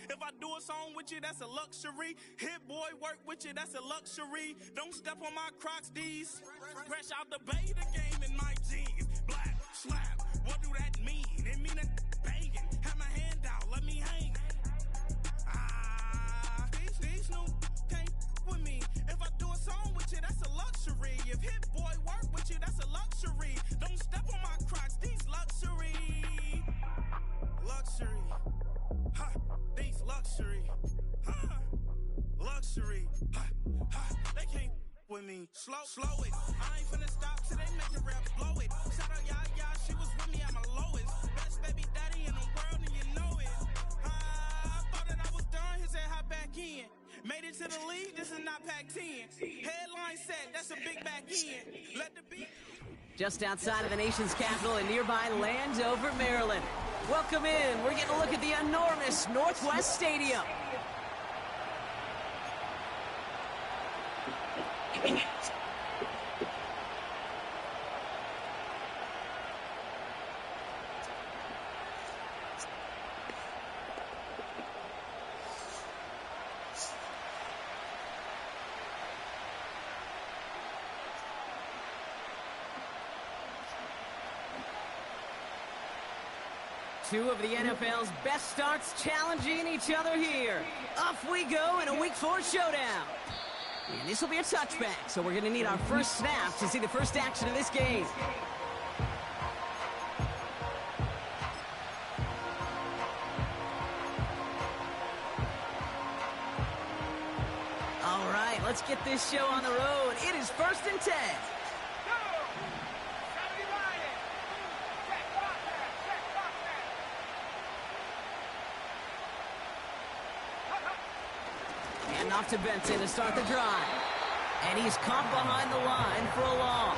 If I do a song with you, that's a luxury. Hit boy, work with you, that's a luxury. Don't step on my Crocs, these. Fresh out the bay, the game in my jeans. Black, slap, what do that mean? It mean a banging. Have my hand out, let me hang. These new can't with me. If I do a song with you, that's a luxury. If hit boy work with you, that's a luxury. Don't step on my Crocs, these luxury. Luxury. Ha, these luxury. Ha, luxury. Ha, ha, they can't with me. Slow it. I ain't finna stop till they make the rap blow it. Shout out y'all, she was with me at my lowest. Best baby daddy in the world and you know it. I thought that I was done, he said hop back in. Made it to the league, this is not Pac-10. Headline set, that's a big back end. Let the beat. Just outside of the nation's capital in nearby Landover, Maryland. Welcome in. We're getting a look at the enormous Northwest Stadium. Two of the NFL's best starts challenging each other here. Off we go in a Week 4 showdown. And this will be a touchback, so we're going to need our first snap to see the first action of this game. All right, let's get this show on the road. It is 1st and 10. Off to Benson to start the drive. And he's caught behind the line for a loss.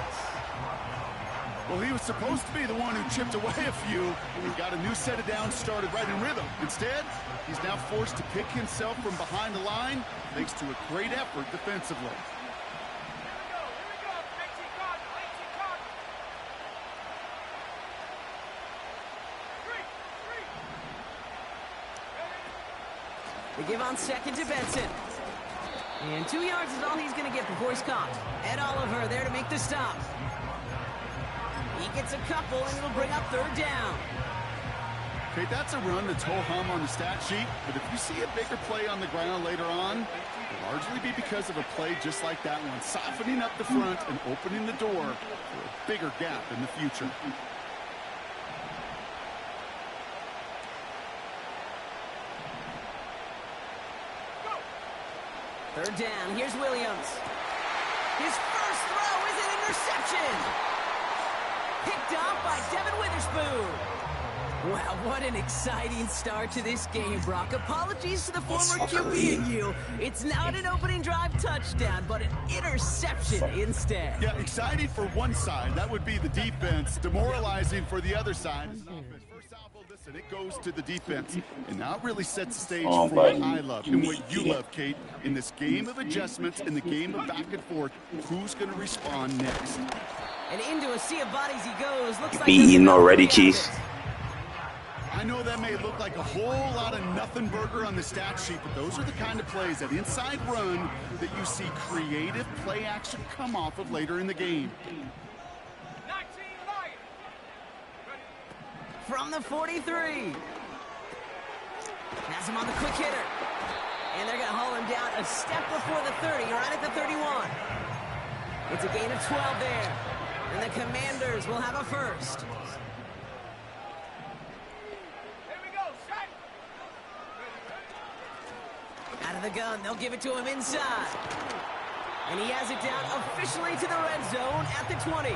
Well, he was supposed to be the one who chipped away a few, and he got a new set of downs started right in rhythm. Instead, he's now forced to pick himself from behind the line thanks to a great effort defensively. They give on second to Benson. And 2 yards is all he's going to get before he's caught. Ed Oliver there to make the stop. He gets a couple, and it'll bring up 3rd down. Okay, that's a run that's ho-hum on the stat sheet, but if you see a bigger play on the ground later on, it'll largely be because of a play just like that one, softening up the front and opening the door for a bigger gap in the future. Third down, here's Williams. His first throw is an interception. Picked off by Devin Witherspoon. Wow, what an exciting start to this game, Brock. Apologies to the former QB and you. It's not an opening drive touchdown, but an interception instead. Yeah, exciting for one side. That would be the defense. Demoralizing for the other side. First off, listen, it goes to the defense. And now it really sets the stage for what I love and what you love, Kate. In this game of adjustments, in the game of back and forth, who's going to respond next? And into a sea of bodies he goes. Looks like be eaten already, Keith. I know that may look like a whole lot of nothing burger on the stat sheet, but those are the kind of plays, that inside run, that you see creative play action come off of later in the game. From the 43. Has him on the quick hitter. And they're going to haul him down a step before the 30, right at the 31. It's a gain of 12 there. And the Commanders will have a first. Out of the gun, they'll give it to him inside. And he has it down officially to the red zone at the 20.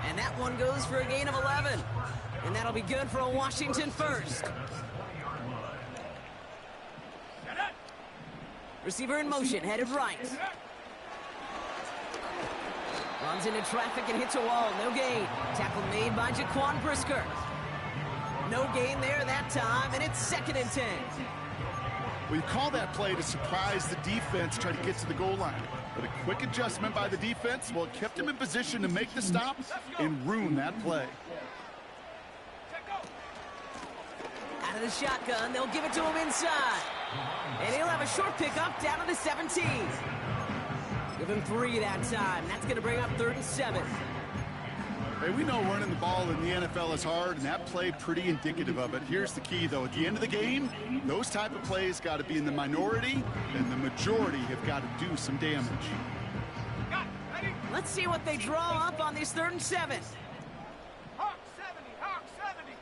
And that one goes for a gain of 11. And that'll be good for a Washington first. Receiver in motion, headed right. Runs into traffic and hits a wall, no gain. Tackle made by Jaquan Brisker. No gain there that time, and it's 2nd and 10. Well, you call that play to surprise the defense, try to get to the goal line. But a quick adjustment by the defense, well, it kept him in position to make the stop and ruin that play. Out of the the shotgun. They'll give it to him inside. And he'll have a short pickup down to the 17. Give him 3 that time. That's going to bring up 3rd and 7. Hey, we know running the ball in the NFL is hard, and that play pretty indicative of it. Here's the key, though. At the end of the game, those type of plays got to be in the minority, and the majority have got to do some damage. Let's see what they draw up on this 3rd and 7. Hawk 70, Hawk 70.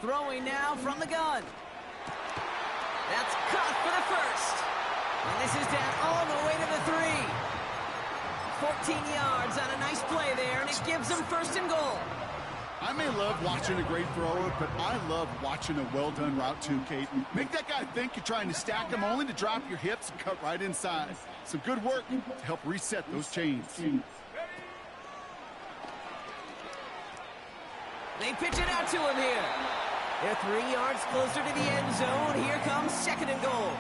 Throwing now from the gun. That's caught for the first. And this is down all the way to the 3. 14 yards on a nice play there, and it gives them 1st and goal. I may love watching a great thrower, but I love watching a well-done route too, Kate. Make that guy think you're trying to stack him only to drop your hips and cut right inside. Some good work to help reset those chains. They pitch it out to him here. They're 3 yards closer to the end zone. Here comes 2nd and goal.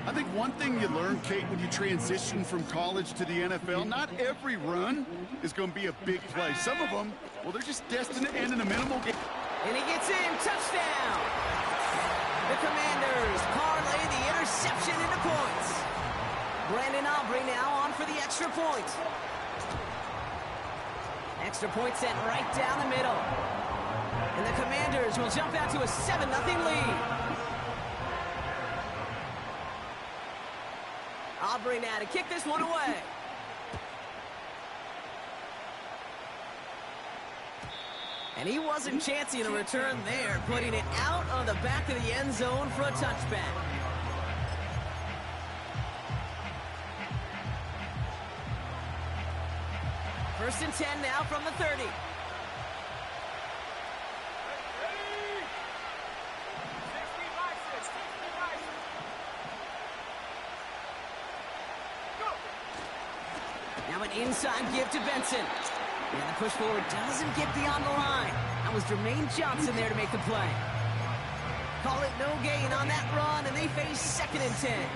I think one thing you learn, Kate, when you transition from college to the NFL, not every run is going to be a big play. Some of them, well, they're just destined to end in a minimal game. And he gets in. Touchdown. The Commanders parlay the interception into points. Brandon Aubrey now on for the extra point. Extra point sent right down the middle. And the Commanders will jump out to a 7-0 lead. Aubrey now to kick this one away. And he wasn't chancing a return there, putting it out on the back of the end zone for a touchback. First and 10 now from the 30. Now an inside give to Benson. And the push forward doesn't get beyond the line. That was Jermaine Johnson there to make the play. Call it no gain on that run, and they face 2nd and 10.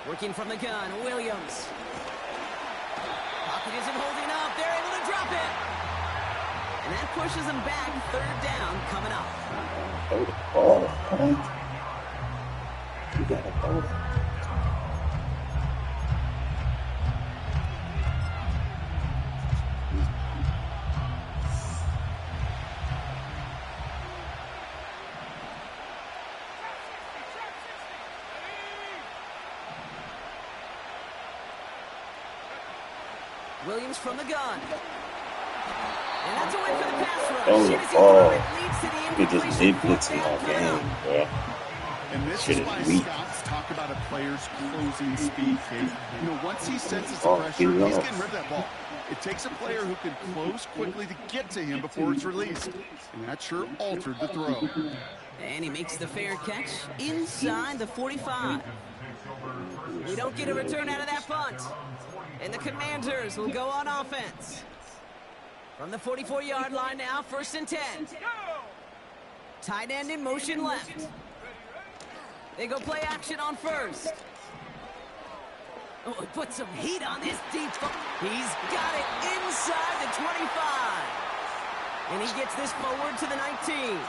Working from the gun, Williams. Pocket isn't holding up. They're able to drop it. And that pushes them back. 3rd down coming up. Hold the ball, man. You gotta hold it. Williams from the gun. And that's a win for the pass rush. Oh, Soon as he oh. threw it, leads to the He just incompletion. blitzing all game, bro. And this Shit is is why weak. scouts talk about a player's closing speed, Kate. You know, once he senses the Oh, pressure, he he's lost. getting rid of that ball. It takes a player who can close quickly to get to him before it's released. And that sure altered the throw. And he makes the fair catch inside the 45. We don't get a return out of that punt. And the Commanders will go on offense. From the 44-yard line now, 1st and 10. Tight end in motion left. They go play action on 1st. Oh, he put some heat on this deep ball. He's got it inside the 25. And he gets this forward to the 19.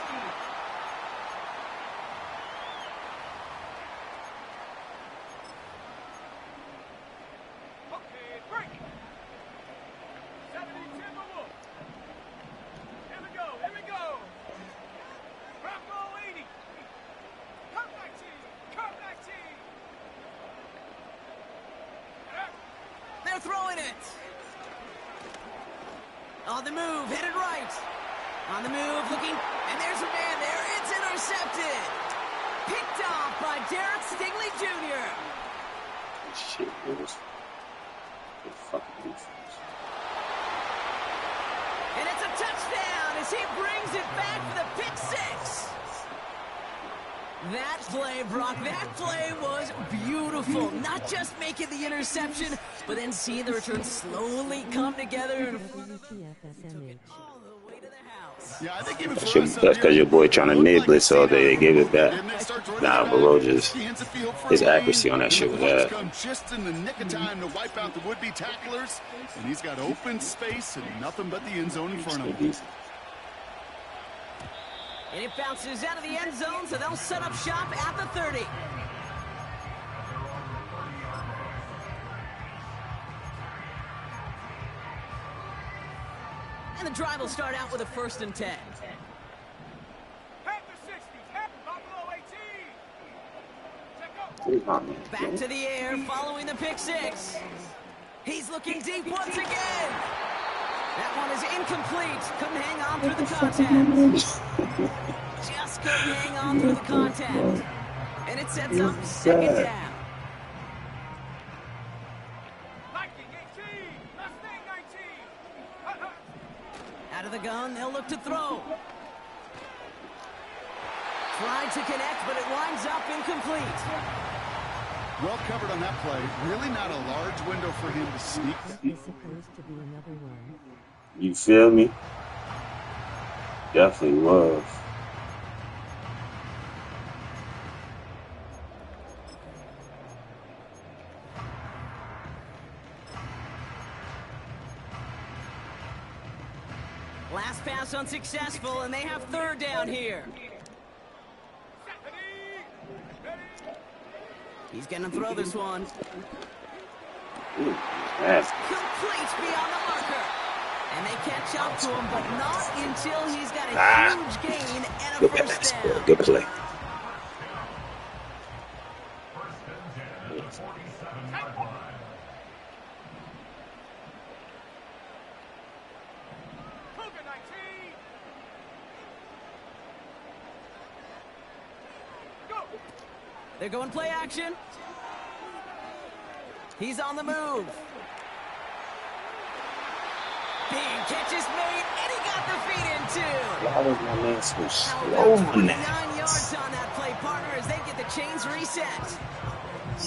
They're throwing it. On the move, headed right. On the move, looking, and there's a man there. It's intercepted. Picked off by Derek Stingley Jr. Shit, it was good fucking defense. And it's a touchdown as he brings it back for the pick 6. That play, Brock, that play was beautiful. Not just making the interception, but then seeing the return slowly come together. And took it all the way to the house. Yeah, I think even for That's us up because here, your boy trying to it looked nibble like it, so they gave it back. didn't it? Starts running Nah, it but back. Ro just Scans the field for a his lane, accuracy on that and shit the was blocks ass. come just in the nick of time to wipe out the would-be tacklers, and he's got open space and nothing but the end zone in front of him. And it bounces out of the end zone, so they'll set up shop at the 30. And the drive will start out with a 1st and 10. Back to the air, following the pick 6. He's looking deep once again. That one is incomplete. Couldn't hang on through the contact. Just couldn't hang on through the contact. And it sets up 2nd down. Out of the gun, they'll look to throw. Tried to connect, but it winds up incomplete. Well covered on that play. Really not a large window for him to sneak. Is supposed to be another one. You feel me? Definitely was. Last pass unsuccessful, and they have 3rd down here. He's going to throw this one. Ooh, that's Complete beyond the marker. And they catch up to him, but not until he's got a huge gain and a good 1st pass, down. good play. They're going play action. He's on the move. Big catch is made, and he got the feet in too. Why was my man so slow About on 29 that? yards on that play, partner, as they get the chains reset.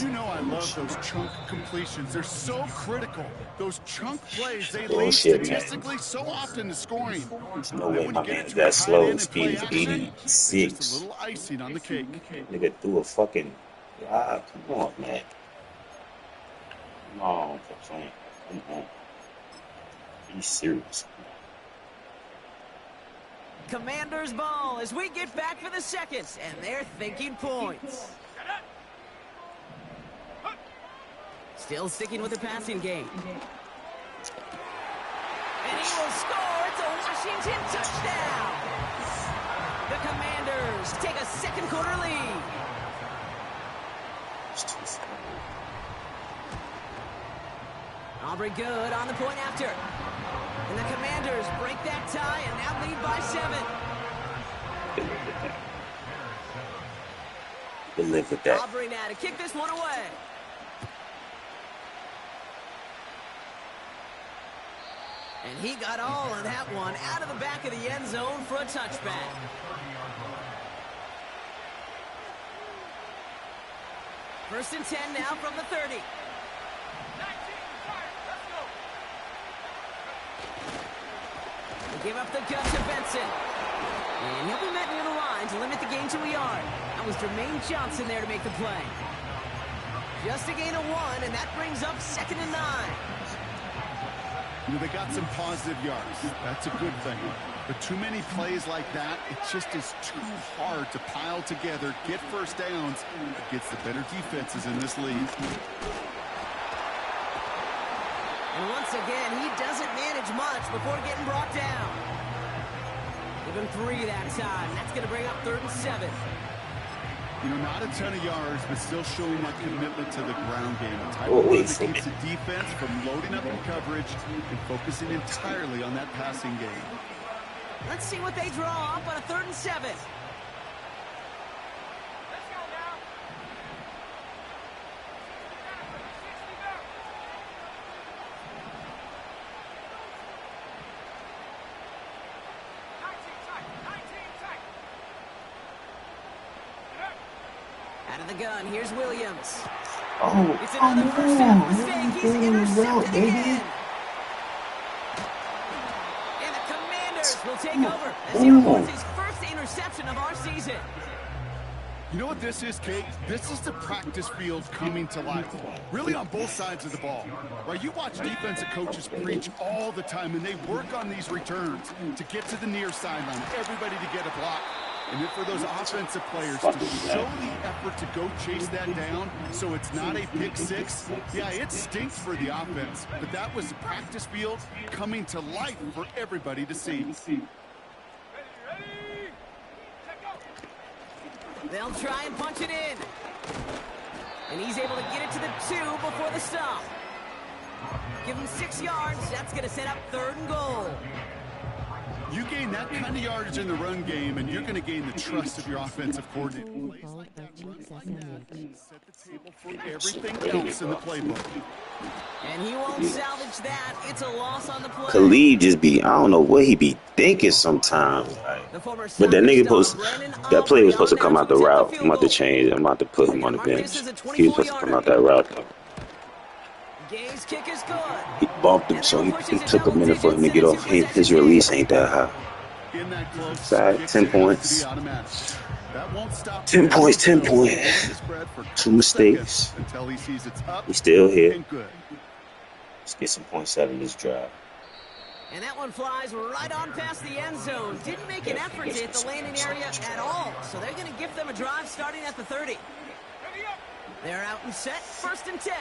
You know I love those chunk completions. They're so critical. Those chunk plays, they lead Bullshit, man. statistically so often to scoring. There's no And way when my you get man's it to that a slow. tight end His and play speed is action, it's just 86. a little icing on the cake. Nigga threw a fucking... Ah, come on, man. No, come on. Be serious. Commanders ball as we get back for the 2nd, and they're thinking points. Still sticking with the passing game. And he will score. It's a Washington touchdown. The Commanders take a 2nd quarter lead. Aubrey good on the point after. And the Commanders break that tie and now lead by 7. Live with that. Aubrey now to kick this one away. And he got all of that one out of the back of the end zone for a touchback. First and 10 now from the 30. They give up the gut to Benson. And he'll be met near the line to limit the gain to a yard. That was Jermaine Johnson there to make the play. Just a gain of 1, and that brings up 2nd and 9. You know, they got some positive yards. That's a good thing. But too many plays like that, it just is too hard to pile together, get first downs against the better defenses in this league. And once again, he doesn't manage much before getting brought down. Give him 3 that time. That's going to bring up 3rd and 7. You know, not a ton of yards, but still showing that commitment to the ground game. A type Oh, of run wait, that keeps the defense from loading up in coverage and focusing entirely on that passing game. Let's see what they draw up on a 3rd and 7. Out of the gun, here's Williams. Oh, It's another first down mistake. He's doing well, intercepted baby. again. And the Commanders Commanders will take over as he reports his first interception of our season. You know what this is, Kate? This is the practice field coming to life, really on both sides of the ball. Right? You watch defensive coaches preach all the time, and they work on these returns to get to the near sideline, everybody to get a block. And then for those offensive players to show the effort to go chase that down so it's not a pick six, yeah, it stinks for the offense. But that was the practice field coming to life for everybody to see. They'll try and punch it in. And he's able to get it to the 2 before the stop. Give him 6 yards. That's going to set up 3rd and goal. You gain that kind of yardage in the run game, and you're going to gain the trust of your offensive coordinator. Set the table for everything else in the playbook. And he won't salvage that. It's a loss on the play. Khalid just be, I don't know what he be thinking sometimes. Like, but that nigga that play was supposed to come out the route. I'm about to change. I'm about to put him on the bench. He was supposed to come out that route though. Gay's kick is good. He bumped him, so he took a minute for him to get off. His release ain't that high. Side, 10 points. 10 points, 10 points. 2 mistakes. He's still here. Let's get some points out of this drive. And that one flies right on past the end zone. Didn't make an effort to hit the landing area at all. So they're going to give them a drive starting at the 30. They're out and set. 1st and 10.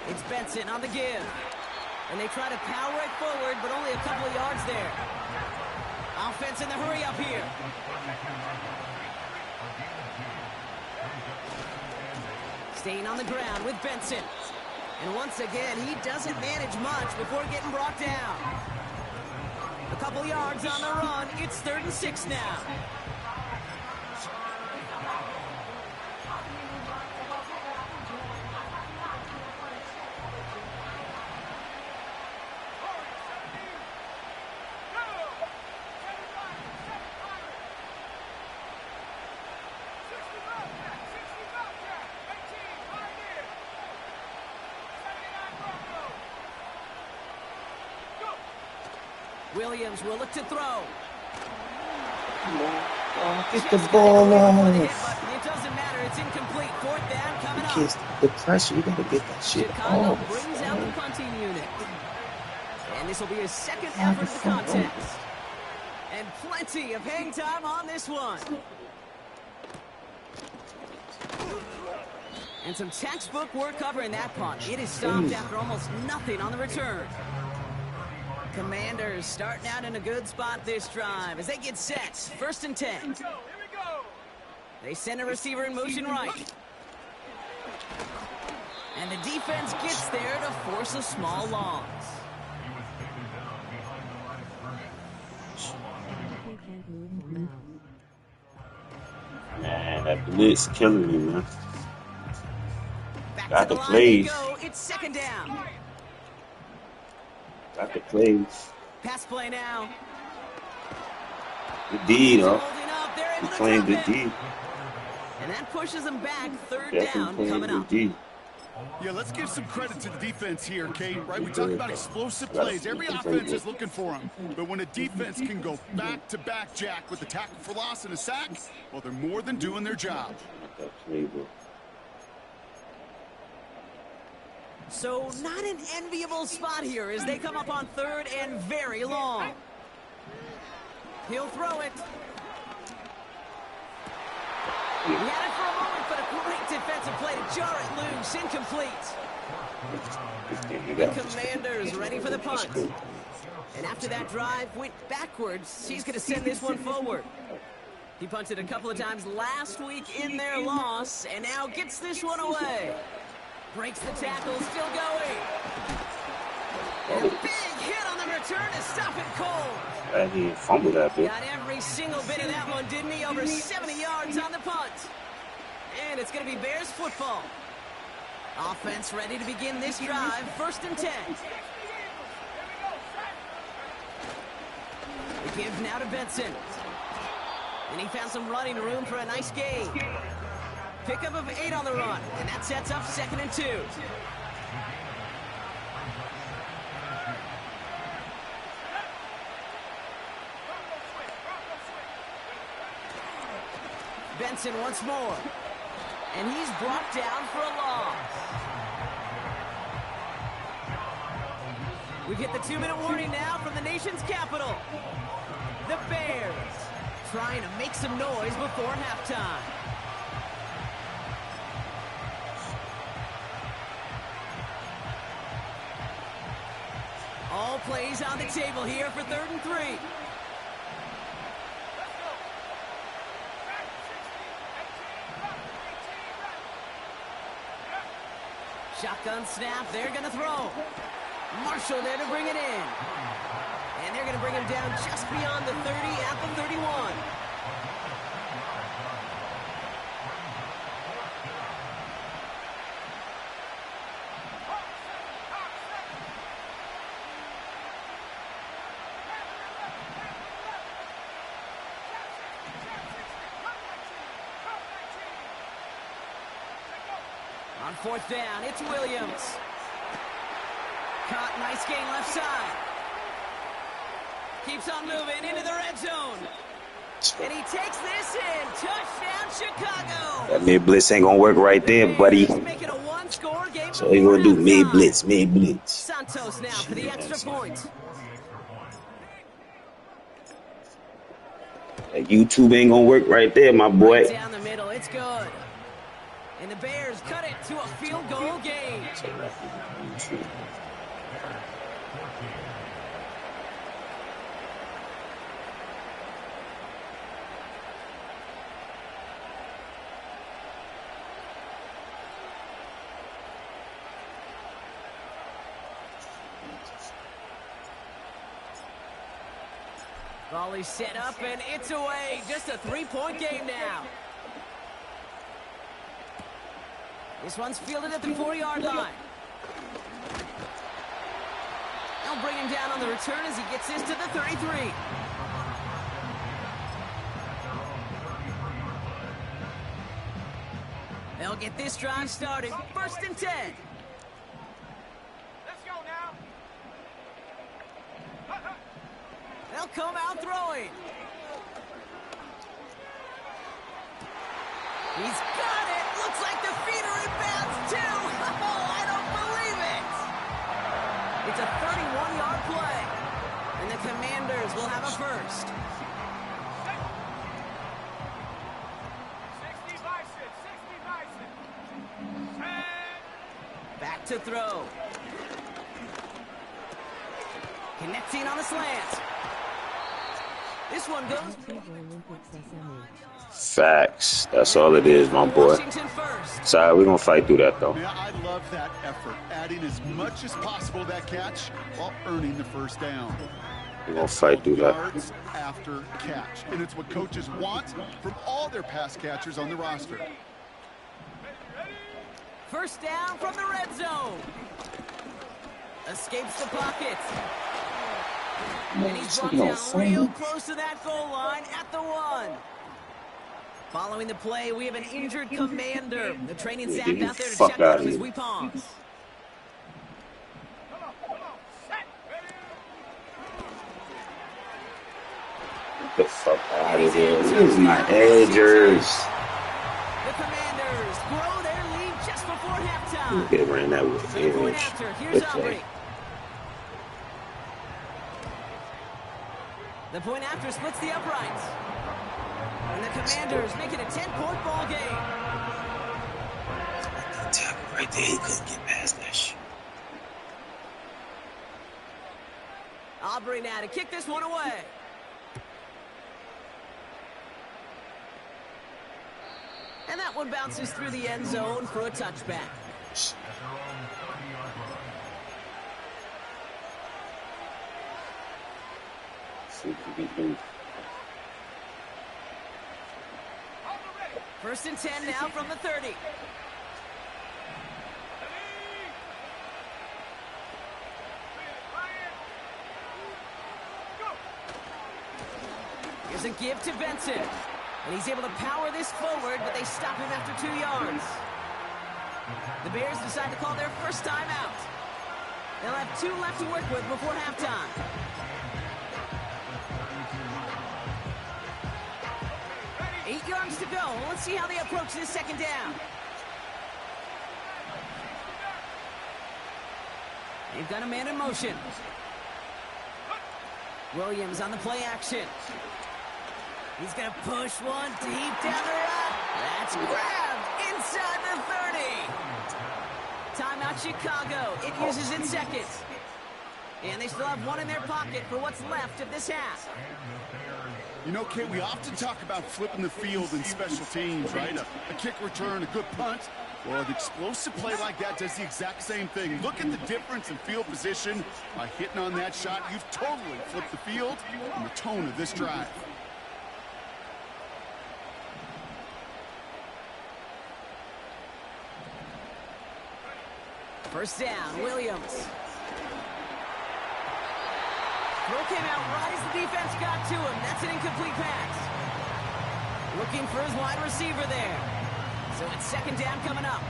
It's Benson on the give. And they try to power it forward, but only a couple of yards there. Offense in the hurry up here. Staying on the ground with Benson. And once again, he doesn't manage much before getting brought down. A couple yards on the run. It's 3rd and 6 now. Williams will look to throw. Get the ball on. It doesn't matter. It's incomplete. 4th down coming up. The pressure, you gotta get that shit Chicago off. brings out the punting unit. And this will be his 2nd effort of the contest. And plenty of hang time on this one. And some textbook work covering that punt. It is stopped after almost nothing on the return. Commanders starting out in a good spot this drive as they get set. 1st and 10. They send a receiver in motion right. And the defense gets there to force a small loss. Man, that blitz killing me, man. Back Got to the line plays. they go. It's 2nd down. Got the plays. Pass play now. Good D, though. Holding up. They're He able to playing drop good it. D. And that pushes them back. 3rd Definitely down playing coming good up. D. Yeah, let's give some credit to the defense here, Kate, right? We talk about explosive plays. Every offense is looking for them. But when a defense can go back-to-back, Jack, with a tackle for loss and a sack, well, they're more than doing their job. So not an enviable spot here as they come up on 3rd and very long. He'll throw it. He had it for a moment, but a great defensive play to jar it loose. Incomplete. The Commanders ready for the punt. And after that drive went backwards, he's going to send this one forward. He punted a couple of times last week in their loss, and now gets this one away. Breaks the tackle, still going. And a big hit on the return to stop it cold. He fumbled that bit. Got every single bit of that one, didn't he? Over 70 yards on the punt. And it's going to be Bears football. Offense ready to begin this drive. 1st and 10. The give now to Benson. And he found some running room for a nice gain. Pickup of 8 on the run, and that sets up 2nd and 2. Benson once more. And he's brought down for a loss. We've hit the 2-minute warning now from the nation's capital. The Bears trying to make some noise before halftime. All plays on the table here for 3rd and 3. Shotgun snap, they're going to throw. Marshall there to bring it in. And they're going to bring him down just beyond the 30 at the 31. On 4th down, it's Williams. Caught, nice gain left side. Keeps on moving into the red zone. And he takes this in. Touchdown, Chicago. That mid blitz ain't gonna work right there, buddy. Making a one-score game. So he gonna do mid blitz, mid blitz. Santos now for the extra point. That YouTube ain't gonna work right there, my boy. Right down the middle, it's good. And the Bears cut it to a field goal game. Volley set up and it's away. Just a 3-point game now. This one's fielded at the 4-yard line. They'll bring him down on the return as he gets this to the 33. They'll get this drive started. 1st and 10. Let's go now. They'll come out throwing. He's got it. Looks like the feet are in bounds, too. Oh, I don't believe it. It's a 31-yard play. And the Commanders will have a first. 60 Bison, 60 Bison. Back to throw. Connecting on the slant. This one goes. Facts. That's all it is, my boy. Sorry, we're going to fight through that, though. Man, I love that effort, adding as much as possible to that catch while earning the first down. We're going to fight through that. Yards after catch. And it's what coaches want from all their pass catchers on the roster. First down from the red zone. Escapes the pocket. And he's brought down real close to that goal line at the 1. Following the play, we have an injured commander. The training staff out there to check on him as we pause. Get the fuck out of here. This is my edgers. The Commanders grow their lead just before halftime. Get ran that with For the point after, here's Aubrey. The point after splits the uprights. And the Commanders make it a 10-point ball game. Right there, he couldn't get past that shit. Aubrey now to kick this one away. And that one bounces through the end zone for a touchback. First and 10 now from the 30. Here's a give to Benson. And he's able to power this forward, but they stop him after 2 yards. The Bears decide to call their first timeout. They'll have 2 left to work with before halftime. Eight yards to go. Let's see how they approach this second down. They've got a man in motion. Williams on the play action. He's going to push one deep down the road. That's grabbed inside the 30. Timeout Chicago. It uses its seconds. And they still have 1 in their pocket for what's left of this half. You know, Kate, we often talk about flipping the field in special teams, right? A kick return, a good punt. Well, an explosive play like that does the exact same thing. Look at the difference in field position. By hitting on that shot, you've totally flipped the field and the tone of this drive. First down, Williams. Throw came out right as the defense got to him. That's an incomplete pass. Looking for his wide receiver there. So it's second down coming up.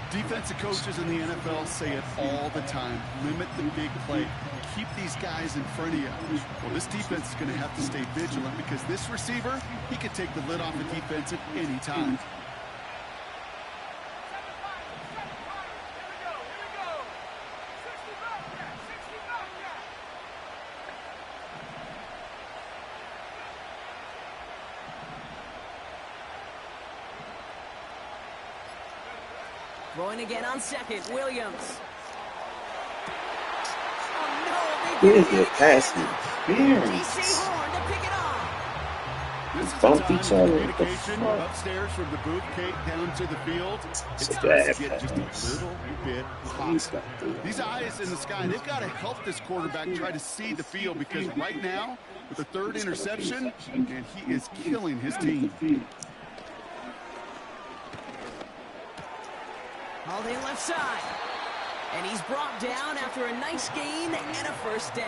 Defensive coaches in the NFL say it all the time. Limit the big play. Keep these guys in front of you. Well, this defense is going to have to stay vigilant because this receiver, he could take the lid off the defense at any time. Throwing again on second, Williams. Oh no, Where's the passing interference? Horn to pick it off. This is Bump the each time other. of communication upstairs from the booth, Kate, down to the field. It's So time bad. to get just a little bit hot. These eyes in the sky, they've got to help this quarterback try to see the field because right now, with the 3rd interception, and he is killing his team. Hauled in left side. And he's brought down after a nice gain and a first down.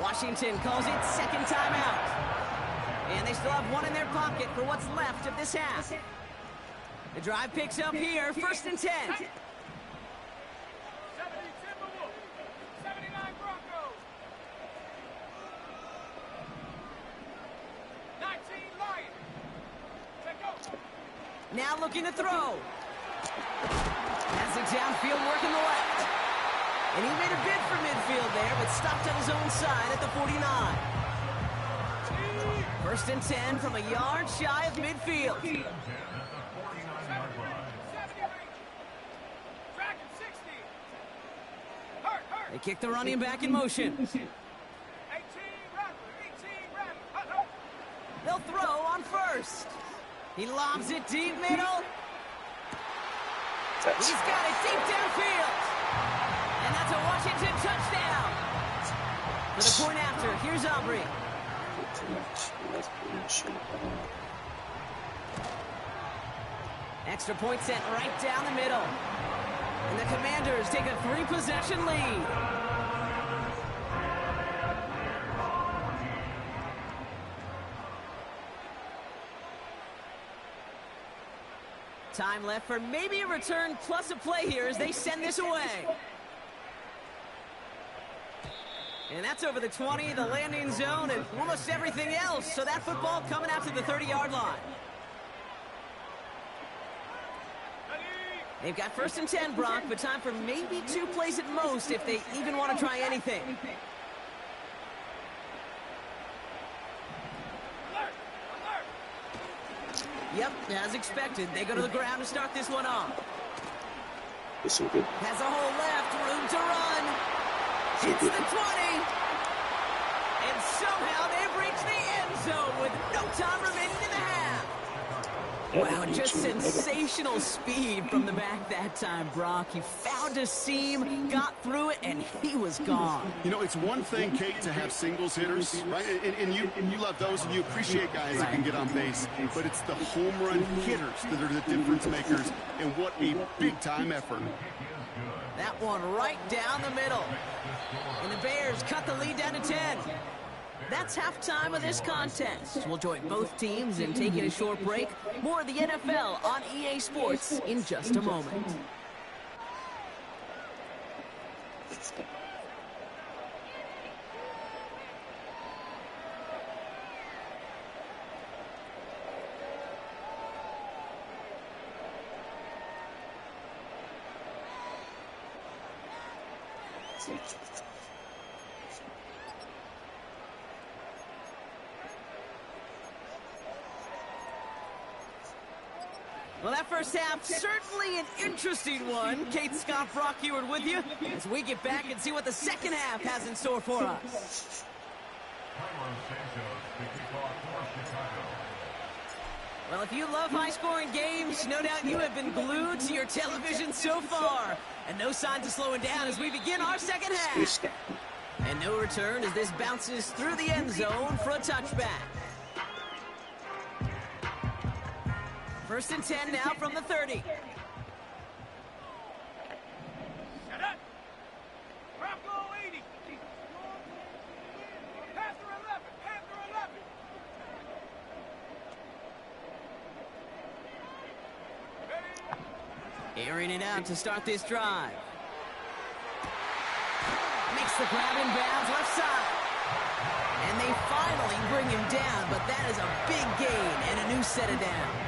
Washington calls it second timeout. And they still have 1 in their pocket for what's left of this half. The drive picks up here, 1st and 10. 70 Timberwolves, 79 Broncos. 19 Lions. Take over. Now looking to throw. Has it downfield, working the left. And he made a bid for midfield there, but stopped on his own side at the 49. 1st and 10 from a yard shy of midfield. 70 Dragon 60. Hurt. They kick the running back in motion. 18 Rattler. They'll throw on 1st. He lobs it deep middle. He's got it deep downfield. And that's a Washington touchdown. For the point after, here's Aubrey. Extra point sent right down the middle. And the Commanders take a 3-possession lead. Time left for maybe a return plus a play here as they send this away. And that's over the 20, the landing zone, and almost everything else. So that football coming out to the 30-yard line. They've got 1st and 10, Brock, but time for maybe 2 plays at most if they even want to try anything. Yep, as expected, they go to the ground to start this one off. It's so good. Has a hole left, room to run. It's the 20. And somehow they've reached the end zone with no time remaining in the half. Wow, just sensational speed from the back that time, Brock. He found a seam, got through it, and he was gone. You know, it's one thing, Kate, to have singles hitters, right? And you love those, and you appreciate guys that can get on base. But it's the home run hitters that are the difference makers, and what a big-time effort. That one right down the middle. And the Bears cut the lead down to 10. That's halftime of this contest. We'll join both teams in taking a short break. More of the NFL on EA Sports in just a moment. Well, that first half, certainly an interesting one. Kate, Scott, Brock Ewart with you as we get back and see what the second half has in store for us. Well, if you love high-scoring games, no doubt you have been glued to your television so far. And no signs of slowing down as we begin our second half. And no return as this bounces through the end zone for a touchback. First and 10 now from the 30. Airing it out to start this drive. Makes the grab in bounds left side. And they finally bring him down, but that is a big gain and a new set of downs.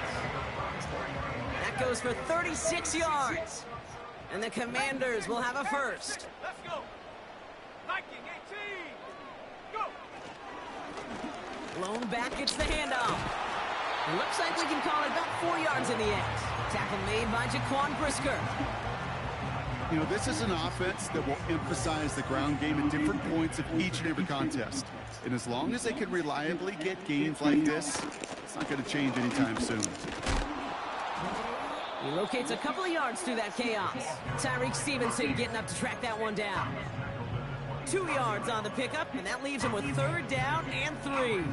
That goes for 36 yards. And the Commanders will have a first. Let's go. Viking 18. Go. Blown back, it's the handoff. It looks like we can call it about 4 yards in the end. Tackle made by Jaquan Brisker. You know, this is an offense that will emphasize the ground game at different points of each and every contest. And as long as they can reliably get gains like this, it's not going to change anytime soon. He locates a couple of yards through that chaos. Tyreek Stevenson getting up to track that one down. 2 yards on the pickup, and that leaves him with third down and 3.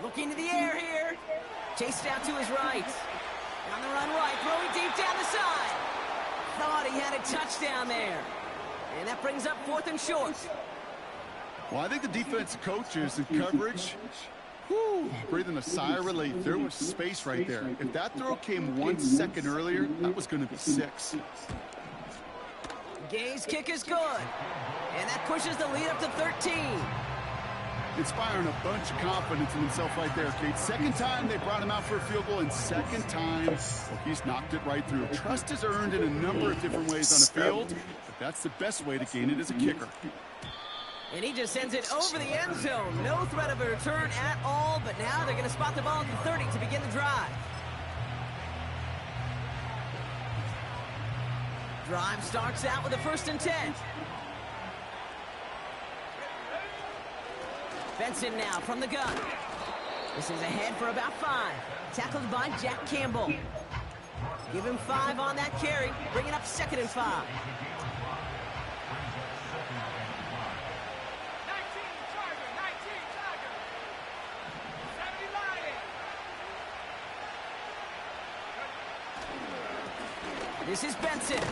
Looking to the air here. Chased out to his right. On the run right, throwing deep down the side. Thought he had a touchdown there. And that brings up 4th and short. Well, I think the defense coaches in coverage, breathing a sigh of relief. There was space right there. If that throw came 1 second earlier, that was going to be 6. Gay's kick is good. And that pushes the lead up to 13. Inspiring a bunch of confidence in himself right there, Kate. Second time they brought him out for a field goal, and second time, well, he's knocked it right through. Trust is earned in a number of different ways on the field, but that's the best way to gain it as a kicker. And he just sends it over the end zone. No threat of a return at all, but now they're going to spot the ball at the 30 to begin the drive. Drive starts out with a 1st and 10. Benson now from the gun. This is ahead for about 5. Tackled by Jack Campbell. Give him 5 on that carry. Bring it up 2nd and 5. 19 Charger, 19 Charger. 70 Lions. This is Benson.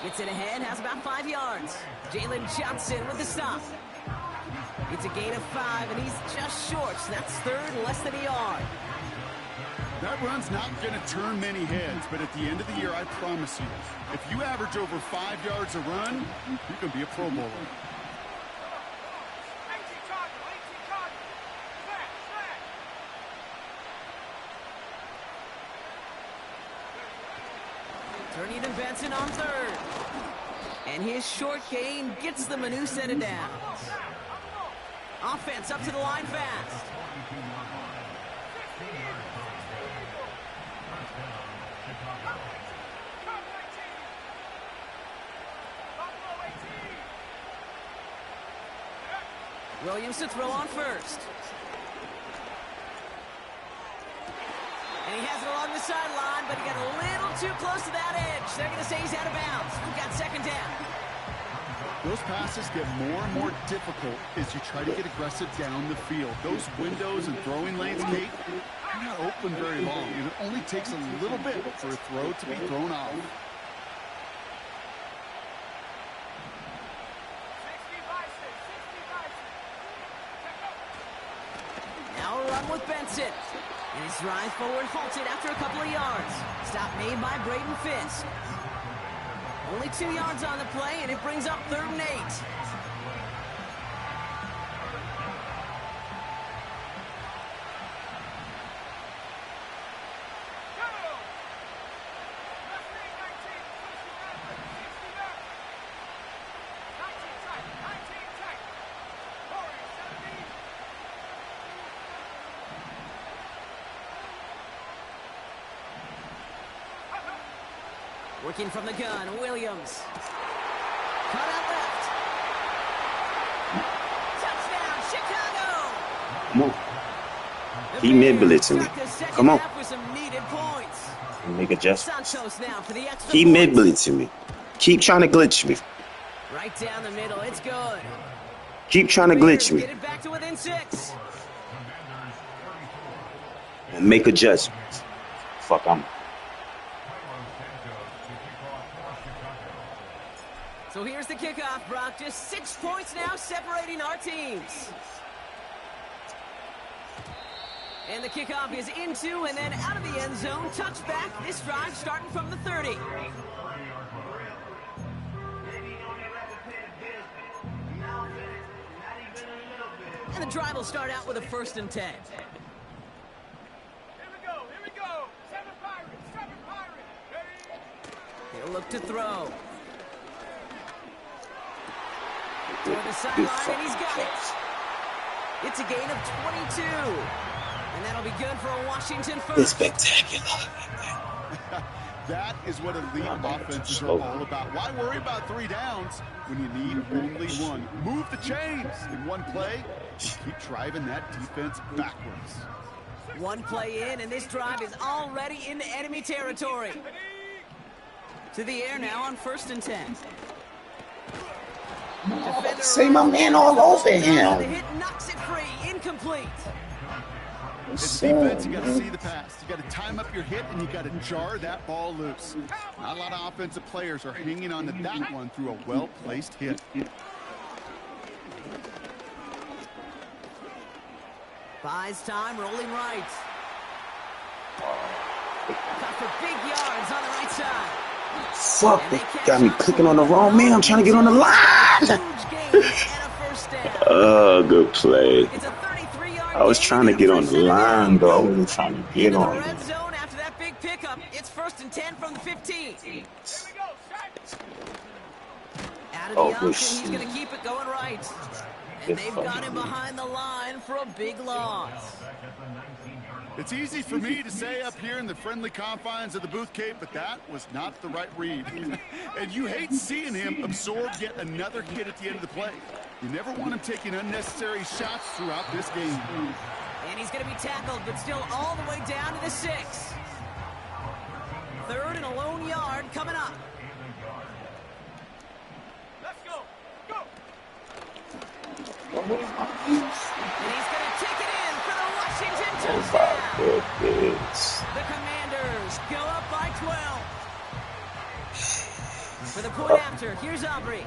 Gets it ahead, has about 5 yards. Jalen Johnson with the stop. It's a gain of 5, and he's just short, so that's 3rd, less than a yard. That run's not going to turn many heads, but at the end of the year, I promise you, if you average over 5 yards a run, you're going to be a Pro Bowler. 18 Charger, 18 Charger. Flat. Turning to Benson on 3rd. And his short gain gets them a new set of downs. Offense up to the line fast. Williams to throw on 1st. And he has it along the sideline, but he got a little too close to that edge. They're going to say he's out of bounds. We've got 2nd down. Those passes get more and more difficult as you try to get aggressive down the field. Those windows and throwing lanes, Kate, They're not open very long, and it only takes a little bit for a throw to be thrown off. Now a run with Benson. And his drive forward halted after a couple of yards. Stop made by Braden Fisk. Only 2 yards on the play, and it brings up 3rd and 8. Working from the gun, Williams. Cut out left. Touchdown, Chicago! Come on. Keep mid-blitzing me. Come on. With some needed points. Make adjustments. Santos now for the extra Keep mid-blitzing me. Keep trying to glitch me. Right down the middle, it's good. Keep trying to glitch me. Get it back to within 6. Make adjustments. Fuck, So here's the kickoff, Brock. Just 6 points now separating our teams. And the kickoff is into and then out of the end zone. Touchback. This drive starting from the 30. And the drive will start out with a 1st and 10. Here we go. 7 Pirates. He'll look to throw. Toward the sideline, and he's got it. It's a gain of 22. And that'll be good for a Washington first. It's spectacular. That is what elite offenses are all about. Why worry about 3 downs when you need only 1? Move the chains in one play and keep driving that defense backwards. 1 play in, and this drive is already into enemy territory. To the air now on 1st and 10. Say my man all over him. The hit knocks it free, incomplete. As a defense, you got to see the pass. You got to time up your hit, and you got to jar that ball loose. Not a lot of offensive players are hanging on to that one through a well-placed hit. Buys time, rolling right. Got for big yards on the right side. Fuck, they got me clicking on the wrong man. I'm trying to get on the line. Good play. I was trying to get on the line, though. I wasn't trying to get on it. Red zone after that big pickup. It's 1st and 10 from the 15. Out of the option, he's going to keep it going right. And they've got him behind the line for a big loss. It's easy for me to say up here in the friendly confines of the Booth Cape, but that was not the right read. And you hate seeing him absorb yet another hit at the end of the play. You never want him taking unnecessary shots throughout this game. And he's going to be tackled, but still all the way down to the 6. 3rd and a lone yard coming up. Let's go. Go. And he's going to take it in for the Washington touchdown. The Commanders go up by 12. For the point after, here's Aubrey.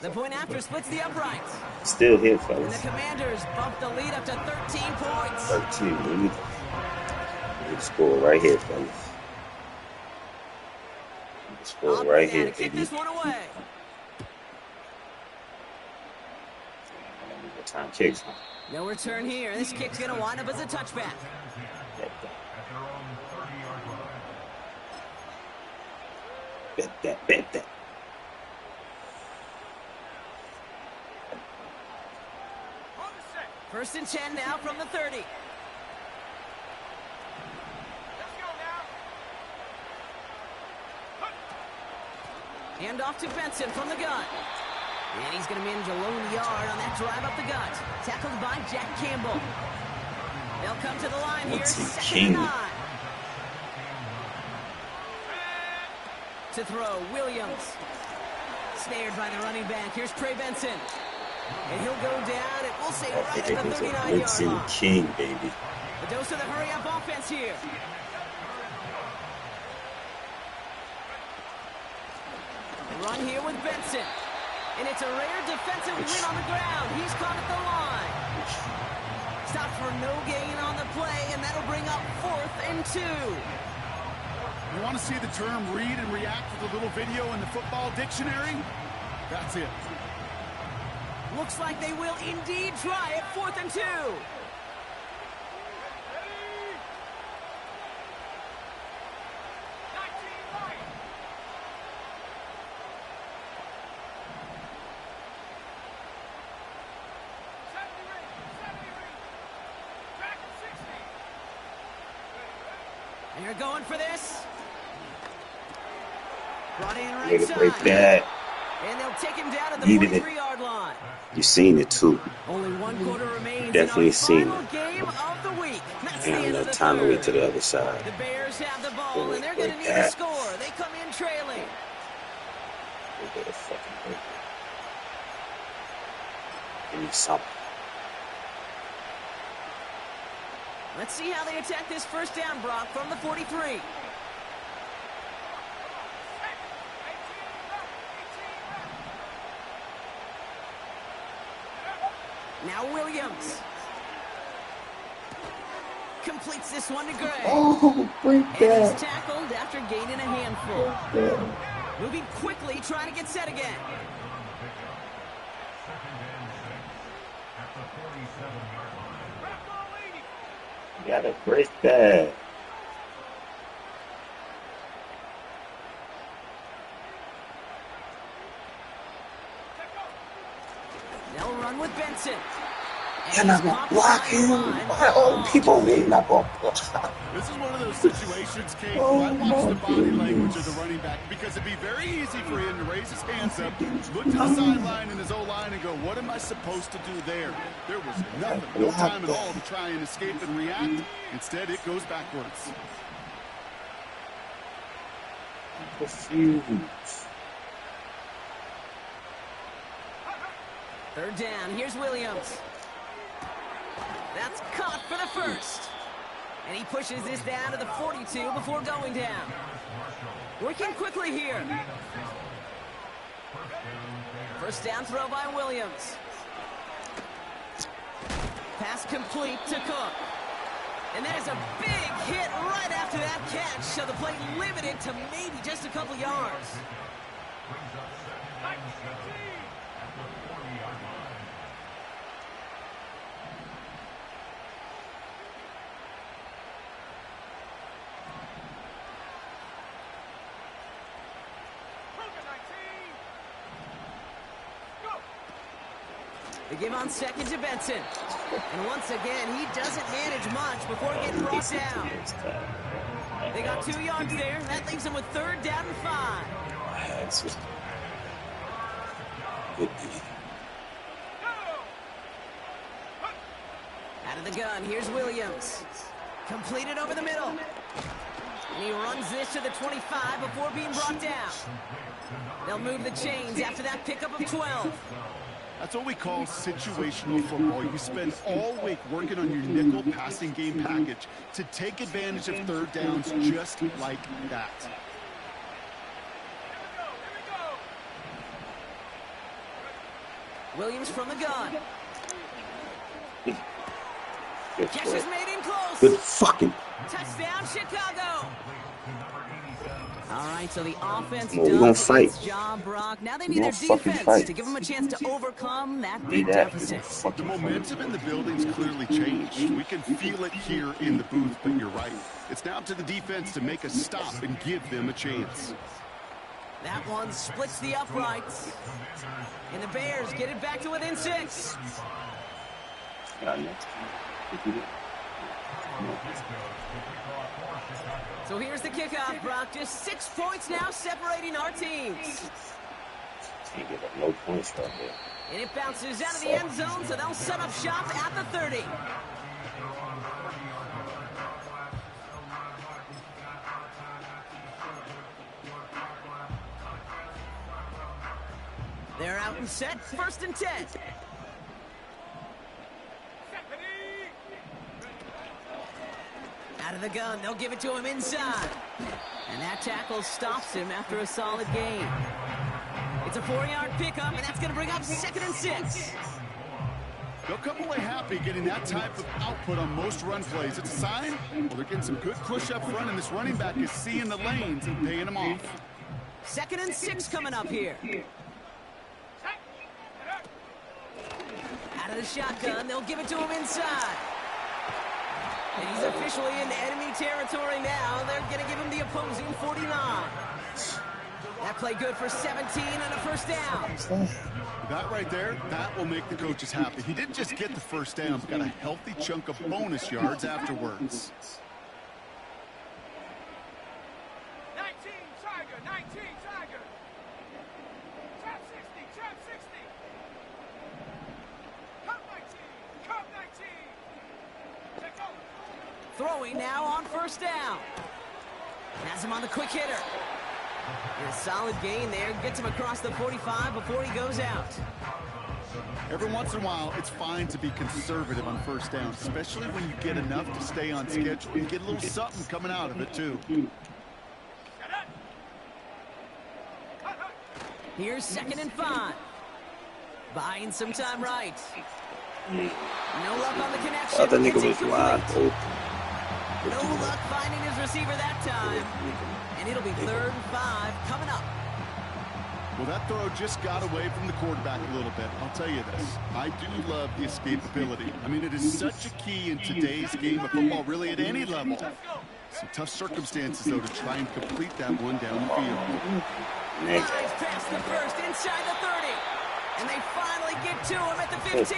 The point after splits the uprights. Still here, And fellas. the Commanders bump the lead up to 13 points. 13. We score right here, fellas. Score right here, kick baby. this one away. Time kicks. No return here. This kick's going to wind up as a touchback. Bet that. 1st and 10 now from the 30. Let's go now. Hand off to Benson from the gun. And he's going to manage a lone yard on that drive up the gut. Tackled by Jack Campbell. They'll come to the line here. 2nd and 9. To throw, Williams. Snared by the running back. Here's Trey Benson. And he'll go down, and we'll say right at the 39-yard line. King, baby. A dose of the hurry-up offense here. Run here with Benson. And it's a rare defensive win on the ground. He's caught at the line. Stopped for no gain on the play, and that'll bring up 4th and 2. You want to see the term read and react with a little video in the football dictionary? That's it. Looks like they will indeed try it. 4th and 2. And you're going for this. Brought in right side. And they'll take him down at the 43-yard line. You seen it too. Only 1 quarter remains. Definitely seen it. Game of the week. That's the and end of the time to third. wait to the other side. The Bears have the ball, and they're going to need a score. They come in trailing. Give me something. Let's see how they attack this first down, Brock, from the 43. Now Williams. Completes this one to Gray. Oh, break And that. he's tackled after gaining a handful. Moving quickly, trying to get set again. You gotta break that. They'll run with Benson. You're not gonna block him. Why all people really not gonna block? This is one of those situations, Kate, where I watch the body language of the running back because it'd be very easy for him to raise his hands up, look to the sideline and his O-line and go, what am I supposed to do there? There was nothing, no time at all to try and escape and react. Instead, it goes backwards. Confused. 3rd down. Here's Williams. That's caught for the first. And he pushes this down to the 42 before going down. Working quickly here. First down throw by Williams. Pass complete to Cook. And that is a big hit right after that catch. So the play limited to maybe just a couple yards. They give on second to Benson. And once again, he doesn't manage much before getting brought down. They got 2 yards there. That leaves them with 3rd down and 5. Out of the gun, here's Williams. Completed over the middle. And he runs this to the 25 before being brought down. They'll move the chains after that pickup of 12. That's what we call situational football. You spend all week working on your nickel passing game package to take advantage of 3rd downs just like that. Williams from the gun. Catch is made in close. Good fucking. Touchdown, Chicago. All right, so the offense does its job, Brock. Now they need their defense to give them a chance to overcome that big deficit. The momentum in the building's clearly changed. We can feel it here in the booth, but you're right. It's now up to the defense to make a stop and give them a chance. That one splits the uprights. And the Bears get it back to within 6. So here's the kickoff, Brock. Just 6 points now separating our teams. Can't give up no points right here. And it bounces out of the end zone, so they'll set up shop at the 30. They're out and set, 1st and 10. Out of the gun, they'll give it to him inside. And that tackle stops him after a solid gain. It's a 4-yard pickup, and that's going to bring up 2nd and 6. They'll come away happy getting that type of output on most run plays. It's a sign, well, they're getting some good push up front, and this running back is seeing the lanes and paying them off. 2nd and 6 coming up here. Out of the shotgun, they'll give it to him inside. And he's officially in enemy territory now. They're going to give him the opposing 49. That play good for 17 and a 1st down. That right there, that will make the coaches happy. He didn't just get the 1st down, but got a healthy chunk of bonus yards afterwards. 19 Tiger, 19 Tiger. Trap 60, trap 60. Cup 19, cup 19. Check over. Throwing now on 1st down. Has him on the quick hitter. And a solid gain there. Gets him across the 45 before he goes out. Every once in a while, it's fine to be conservative on 1st down, especially when you get enough to stay on schedule. You get a little something coming out of it, too. Here's 2nd and 5. Buying some time right. No luck on the connection. Other nigga was wide open. No luck finding his receiver that time. And it'll be 3rd and 5 coming up. Well, that throw just got away from the quarterback a little bit. I'll tell you this. I do love the escapability. I mean, it is such a key in today's game of football, really at any level. Some tough circumstances, though, to try and complete that one downfield. Flies past the 1st, inside the 30. And they finally get to him at the 15.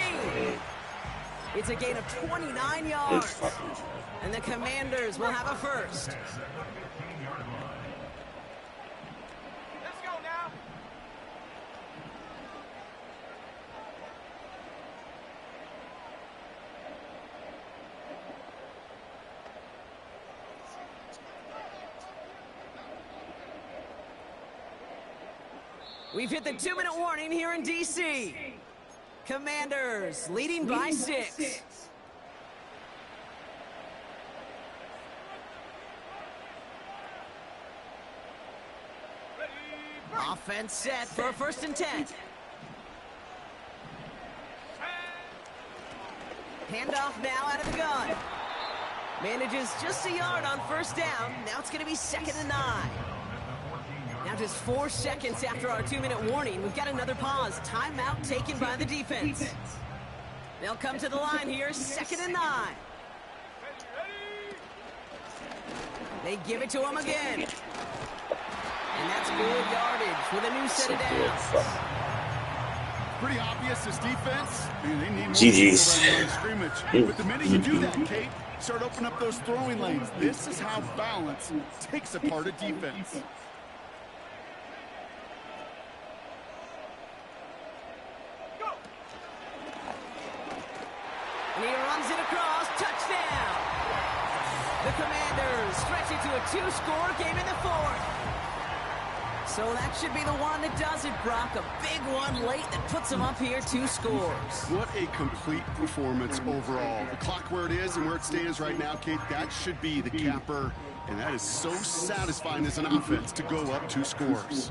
It's a gain of 29 yards. And the Commanders will have a 1st. Let's go now. We've hit the 2-minute warning here in D.C. Commanders leading by 6. Offense set for a 1st and 10. Handoff now out of the gun. Manages just a yard on 1st down. Now it's going to be 2nd and 9. Now just 4 seconds after our 2-minute warning, we've got another pause. Timeout taken by the defense. They'll come to the line here, 2nd and 9. They give it to him again. And that's good yardage with a new set of downs. Pretty obvious, this defense. Man, they need more GG's. people around the scrimmage. But the minute you do that, Kate, start opening up those throwing lanes. This is how balance takes apart a defense. And he runs it across, touchdown! The Commanders stretch it to a 2-score game in the 4th. So that should be the one that does it, Brock. A big one late that puts them up here, 2 scores. What a complete performance overall. The clock where it is and where it stands right now, Kate, that should be the capper. And that is so satisfying as an offense to go up 2 scores.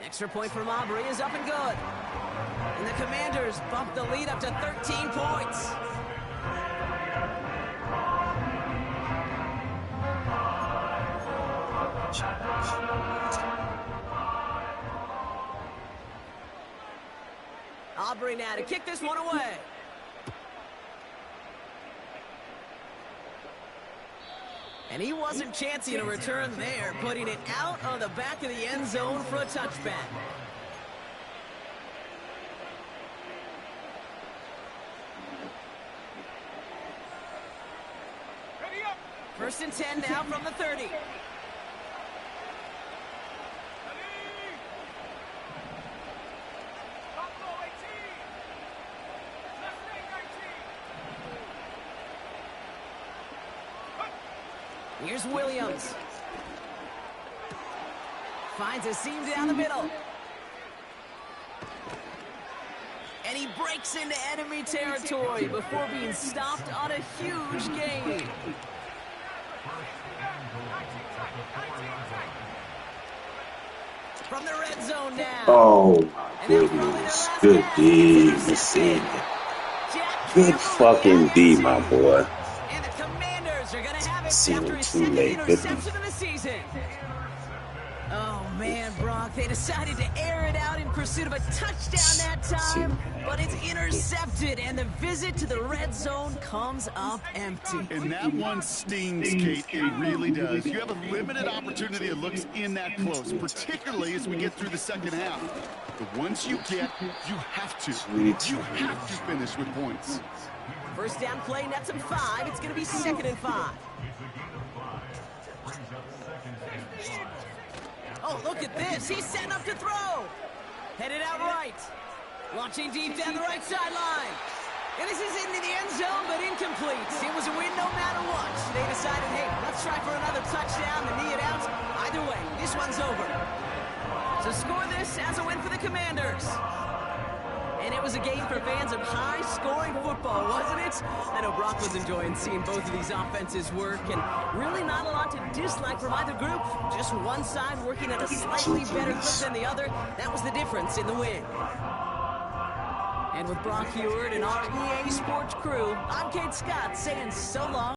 Extra point from Aubrey is up and good. And the Commanders bump the lead up to 13 points. Aubrey now to kick this one away. And he wasn't chancing a return there, putting it out on the back of the end zone for a touchback. Ready up. 1st and 10 now from the 30. Here's Williams. Finds a seam down the middle. And he breaks into enemy territory before being stopped on a huge gain. From the red zone now. Oh, my goodness. Good D. Good fucking D, my boy. And the Commanders are going to have it Seen after him his too second late. interception of the season. Oh, man, Brock, they decided to air it out in pursuit of a touchdown that time, but it's intercepted, and the visit to the red zone comes up empty. And that one stings, Kate. It really does. You have a limited opportunity that looks in that close, particularly as we get through the second half. But once you get, you have to finish with points. First down play, nets him 5. It's going to be 2nd and 5. Oh, look at this. He's setting up to throw. Headed out right. Launching deep down the right sideline. And this is into the end zone, but incomplete. It was a win no matter what. They decided, hey, let's try for another touchdown and knee it out. Either way, this one's over. So score this as a win for the Commanders. And it was a game for fans of high-scoring football, wasn't it? I know Brock was enjoying seeing both of these offenses work, and really not a lot to dislike from either group. Just one side working at a slightly better clip than the other. That was the difference in the win. And with Brock Heward and our EA Sports crew, I'm Kate Scott saying so long.